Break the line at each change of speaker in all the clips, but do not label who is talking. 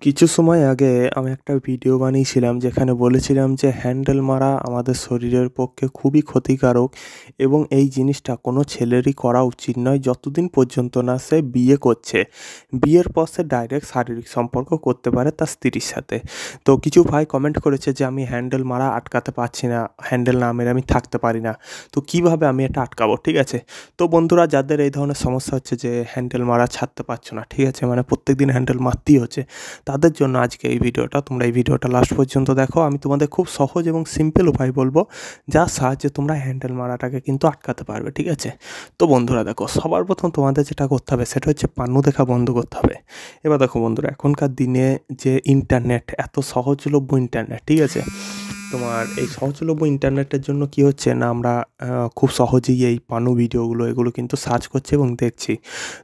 কিছু সময় আগে আমি একটা ভিডিও বানিয়েছিলাম যেখানে বলেছিলাম যে হ্যান্ডেল মারা আমাদের শরীরের পক্ষে খুবই ক্ষতিকারক এবং এই জিনিসটা কোনো ছেলেরই করা উচিত নয় যতদিন পর্যন্ত না সে বিয়ে করছে। বিয়ের পর সে ডাইরেক্ট শারীরিক সম্পর্ক করতে পারে তার স্ত্রীর সাথে। তো কিছু ভাই কমেন্ট করেছে যে আমি হ্যান্ডেল মারা আটকাতে পারছি না, হ্যান্ডেল না মেরে আমি থাকতে পারি না। তো কিভাবে আমি এটা আটকাবো? ঠিক আছে, তো বন্ধুরা যাদের এই ধরনের সমস্যা হচ্ছে যে হ্যান্ডেল মারা ছাড়তে পারছো না, ঠিক আছে, মানে প্রত্যেকদিন হ্যান্ডেল মারতেই হচ্ছে, তাদের জন্য আজকে এই ভিডিওটা। তোমরা এই ভিডিওটা লাস্ট পর্যন্ত দেখো। আমি তোমাদের খুব সহজ এবং সিম্পল উপায় বলবো যার সাহায্যে তোমরা হ্যান্ডেল মারাটাকে কিন্তু আটকাতে পারবে, ঠিক আছে। তো বন্ধুরা দেখো, সবার প্রথম তোমাদের যেটা করতে হবে সেটা হচ্ছে পান্নু দেখা বন্ধ করতে হবে। এবার দেখো বন্ধুরা, এখনকার দিনে যে ইন্টারনেট, এত সহজলভ্য ইন্টারনেট, ঠিক আছে, তোমার এই সহজলভ্য ইন্টারনেটের জন্য কি হচ্ছে না, আমরা খুব সহজেই এই পানু ভিডিওগুলো এগুলো কিন্তু সার্চ করছি এবং দেখছি।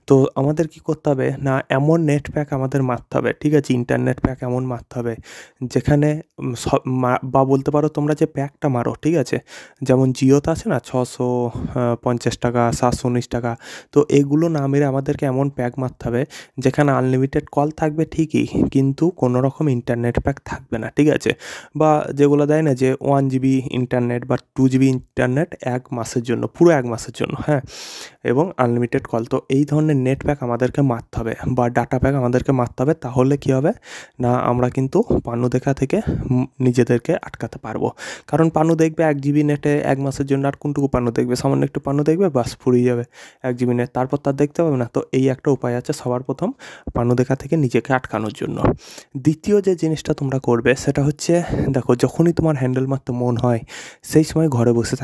তো আমাদের কি করতে হবে না, এমন নেট প্যাক আমাদের মারতে হবে, ঠিক আছে, ইন্টারনেট প্যাক এমন মারতে হবে যেখানে বা বলতে পারো তোমরা যে প্যাকটা মারো, ঠিক আছে, যেমন জিওতে আছে না 650 টাকা, 719 টাকা। তো এগুলো না মেরে আমাদেরকে এমন প্যাক মারতে হবে যেখানে আনলিমিটেড কল থাকবে ঠিকই, কিন্তু কোনো রকম ইন্টারনেট প্যাক থাকবে না, ঠিক আছে। বা যেগুলো দেয় না যে 1 GB ইন্টারনেট বা 2 GB ইন্টারনেট 1 মাসের জন্য, পুরো 1 মাসের জন্য, হ্যাঁ, এবং আনলিমিটেড কল। তো এই ধরনের নেট প্যাক আমাদেরকে মারতে হবে বা ডাটা প্যাক আমাদেরকে মারতে হবে। তাহলে কী হবে না, আমরা কিন্তু পান্নু দেখা থেকে নিজেদেরকে আটকাতে পারবো। কারণ পান্নু দেখবে 1 GB নেটে 1 মাসের জন্য, আর কোনটুকু পান্নু দেখবে, সামান্য একটু পান্নু দেখবে, বাস ফুরিয়ে যাবে 1 GB নেট, তারপর তার দেখতে পাবে না। তো এই একটা উপায় আছে সবার প্রথম পান্নু দেখা থেকে নিজেকে আটকানোর জন্য। দ্বিতীয় যে জিনিসটা তোমরা করবে সেটা হচ্ছে, দেখো যখনই তোমার হ্যান্ডেল মারতে মন হয় সেই সময় ঘরে বসে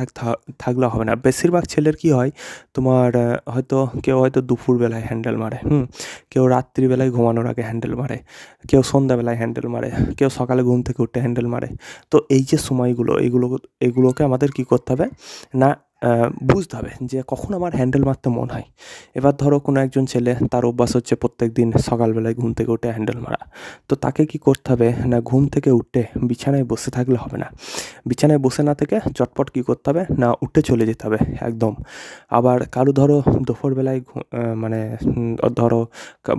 থাকলে হবে না। বেশিরভাগ ছেলের কি হয়, তোমার হয়তো কেউ হয়তো দুপুরবেলায় হ্যান্ডেল মারে, কেউ রাত্রিবেলায় ঘুমানোর আগে হ্যান্ডেল মারে, কেউ সন্ধ্যাবেলায় হ্যান্ডেল মারে, কেউ সকালে ঘুম থেকে উঠে হ্যান্ডেল মারে। তো এই যে সময়গুলো, এগুলোকে আমাদের কি করতে হবে না, বুঝতে হবে যে কখন আমার হ্যান্ডেল মারতে মন হয়। এবার ধরো কোনো একজন ছেলে, তার অভ্যাস হচ্ছে প্রত্যেক দিন সকালবেলায় ঘুম থেকে উঠে হ্যান্ডেল মারা। তো তাকে কি করতে হবে না, ঘুম থেকে উঠে বিছানায় বসে থাকলে হবে না। বিছানায় বসে না থেকে চটপট কী করতে হবে না, উঠে চলে যেতে হবে একদম। আবার কারো ধরো দুপুরবেলায় মানে ধরো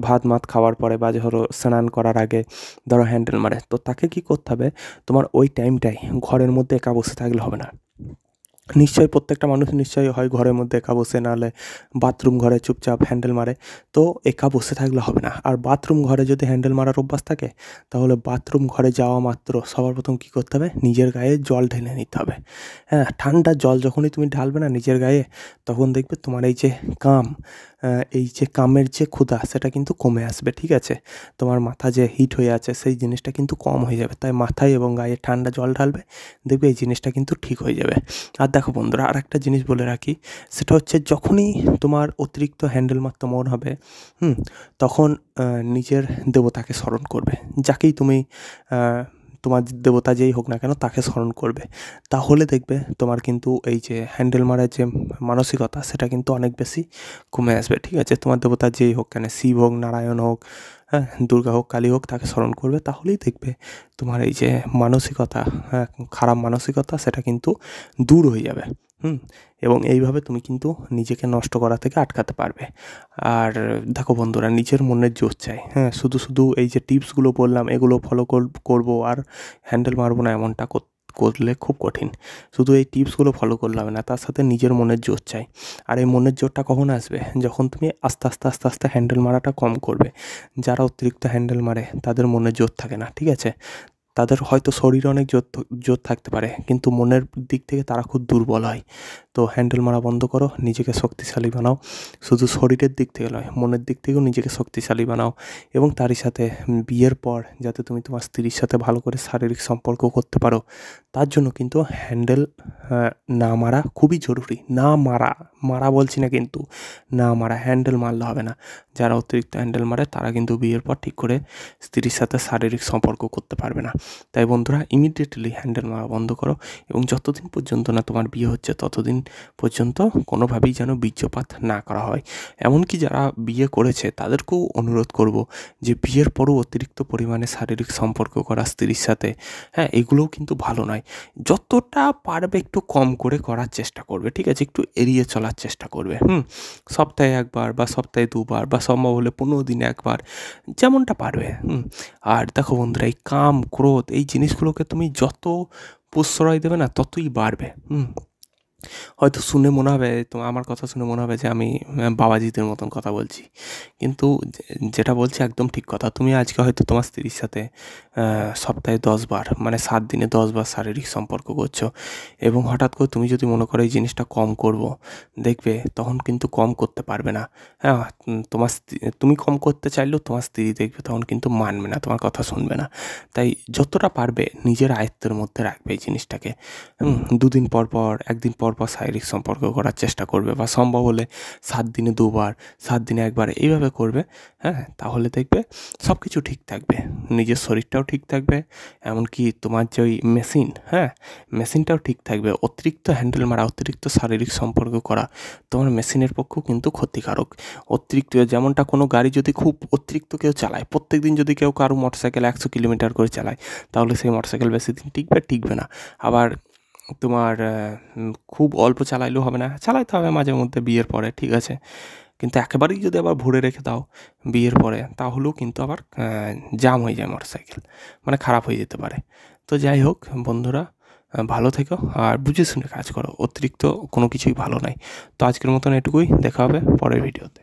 ভাত মাত খাওয়ার পরে বা ধরো স্নান করার আগে ধরো হ্যান্ডেল মারে, তো তাকে কি করতে হবে, তোমার ওই টাইমটাই ঘরের মধ্যে একা বসে থাকলে হবে না। নিশ্চয়ই প্রত্যেকটা মানুষ নিশ্চয়ই হয় ঘরের মধ্যে একা বসে, নাহলে বাথরুম ঘরে চুপচাপ হ্যান্ডেল মারে। তো একা বসে থাকলে হবে না। আর বাথরুম ঘরে যদি হ্যান্ডেল মারার অভ্যাস থাকে, তাহলে বাথরুম ঘরে যাওয়া মাত্র সবার প্রথম কী করতে হবে, নিজের গায়ে জল ঢেলে নিতে হবে। হ্যাঁ, ঠান্ডা জল যখনই তুমি ঢালবে না নিজের গায়ে, তখন দেখবে তোমার এই যে এই যে কামের যে ক্ষুধা সেটা কিন্তু কমে আসবে, ঠিক আছে। তোমার মাথা যে হিট হয়ে আছে সেই জিনিসটা কিন্তু কম হয়ে যাবে। তাই মাথায় এবং গায়ে ঠান্ডা জল ঢালবে, দেখবে এই জিনিসটা কিন্তু ঠিক হয়ে যাবে। আর দেখো বন্ধুরা, আর একটা জিনিস বলে রাখি, সেটা হচ্ছে যখনই তোমার অতিরিক্ত হ্যান্ডেল মারতে মন হবে, তখন নিজের দেবতাকে স্মরণ করবে। যাকেই তুমি তোমার দেবতা যেই হোক না কেন তাকে স্মরণ করবে। তাহলে দেখবে তোমার কিন্তু এই যে হ্যান্ডেল মারার যে মানসিকতা সেটা কিন্তু অনেক বেশি কমে আসবে, ঠিক আছে। তোমার দেবতা যেই হোক কেন, শিব হোক, নারায়ণ হোক, হ্যাঁ, দুর্গা হোক, কালী হোক, তাকে স্মরণ করবে। তাহলেই দেখবে তোমার এই যে মানসিকতা, হ্যাঁ, খারাপ মানসিকতা, সেটা কিন্তু দূর হয়ে যাবে। এবং এইভাবে তুমি কিন্তু নিজেকে নষ্ট করা থেকে আটকাতে পারবে। আর দেখো বন্ধুরা, নিজের মনের জোর চাই, হ্যাঁ, শুধু এই যে টিপসগুলো বললাম এগুলো ফলো করবো আর হ্যান্ডেল মারবো না, এমনটা করলে খুব কঠিন। শুধু এই টিপসগুলো ফলো করলাম না, তার সাথে নিজের মনের জোর চাই। আর এই মনের জোরটা কখন আসবে, যখন তুমি আস্তে আস্তে আস্তে আস্তে হ্যান্ডেল মারাটা কম করবে। যারা অতিরিক্ত হ্যান্ডেল মারে তাদের মনে জোর থাকে না, ঠিক আছে। তাদের হয়তো শরীরে অনেক জোর থাকতে পারে, কিন্তু মনের দিক থেকে তারা খুব দুর্বল হয়। তো হ্যান্ডেল মারা বন্ধ করো, নিজেকে শক্তিশালী বানাও। শুধু শরীরের দিক থেকে নয়, মনের দিক থেকেও নিজেকে শক্তিশালী বানাও। এবং তারই সাথে বিয়ের পর যাতে তুমি তোমার স্ত্রীর সাথে ভালো করে শারীরিক সম্পর্ক করতে পারো, তার জন্য কিন্তু হ্যান্ডেল না মারা খুবই জরুরি। না মারা বলছি না, কিন্তু না মারা, হ্যান্ডেল মারলে হবে না। যারা অতিরিক্ত হ্যান্ডেল মারে তারা কিন্তু বিয়ের পর ঠিক করে স্ত্রীর সাথে শারীরিক সম্পর্ক করতে পারবে না। তাই বন্ধুরা ইমিডিয়েটলি হ্যান্ডেল মারা বন্ধ করো এবং যতদিন পর্যন্ত না তোমার বিয়ে হচ্ছে ততদিন পর্যন্ত কোনোভাবেই যেন বীর্যপাত না করা হয়। এমনকি যারা বিয়ে করেছে তাদেরকেও অনুরোধ করব যে বিয়ের পরও অতিরিক্ত পরিমাণে শারীরিক সম্পর্ক করা স্ত্রীর সাথে, হ্যাঁ, এগুলোও কিন্তু ভালো নয়। যতটা পারবে একটু কম করে করার চেষ্টা করবে, ঠিক আছে? একটু এড়িয়ে চলার চেষ্টা করবে। সপ্তাহে ১ বার বা সপ্তাহে ২ বার বা সম্ভব হলে ১৫ দিনে ১ বার, যেমনটা পারবে। আর দেখো বন্ধুরা, এই কাম, ক্রোধ এই জিনিসগুলোকে তুমি যত প্রশ্রয় দেবে না ততই বাড়বে। হয়তো শুনে মনে হবে, আমার কথা শুনে মনে হবে যে আমি বাবাজিদের মতন কথা বলছি। কিন্তু যেটা বলছি একদম ঠিক কথা। তুমি আজকে হয়তো তোমার স্ত্রীর সাথে সপ্তাহে ১০ বার মানে ৭ দিনে ১০ বার শারীরিক সম্পর্ক করছো এবং হঠাৎ করে তুমি যদি মনে করো এই জিনিসটা কম করব, দেখবে তখন কিন্তু কম করতে পারবে না। হ্যাঁ, তুমি কম করতে চাইলেও তোমার স্ত্রী দেখবে তখন কিন্তু মানবে না, তোমার কথা শুনবে না। তাই যতটা পারবে নিজের আয়ত্তের মধ্যে রাখবে এই জিনিসটাকে। ২ দিন পর, ১ দিন পর শারীরিক সম্পর্ক করার চেষ্টা করবে বা সম্ভব হলে ৭ দিনে ২ বার, ৭ দিনে ১ বার এইভাবে করবে। হ্যাঁ, তাহলে দেখবে সব কিছু ঠিক থাকবে। নিজের শরীরটাও ঠিক থাকবে, এমনকি তোমার যে ওই মেশিন, হ্যাঁ, মেশিনটাও ঠিক থাকবে। অতিরিক্ত হ্যান্ডেল মারা, অতিরিক্ত শারীরিক সম্পর্ক করা তোমার মেশিনের পক্ষেও কিন্তু ক্ষতিকারক। অতিরিক্ত যেমনটা কোনো গাড়ি যদি খুব অতিরিক্ত কেউ চালায়, প্রত্যেকদিন যদি কেউ কারো মোটরসাইকেল ১০০ কিলোমিটার করে চালায়, তাহলে সেই মোটরসাইকেল বেশিদিন টিকবে না। আবার তোমার খুব অল্প চালাইলেও হবে না, চালাইতে হবে মাঝে মধ্যে বিয়ের পরে, ঠিক আছে? কিন্তু একেবারেই যদি আবার ভরে রেখে দাও বিয়ের পরে, তাহলেও কিন্তু আবার জাম হয়ে যায় মোটরসাইকেল, মানে খারাপ হয়ে যেতে পারে। তো যাই হোক বন্ধুরা, ভালো থেকো আর বুঝে শুনে কাজ করো। অতিরিক্ত কোনো কিছুই ভালো নয়। তো আজকের মতন এটুকুই, দেখা হবে পরের ভিডিওতে।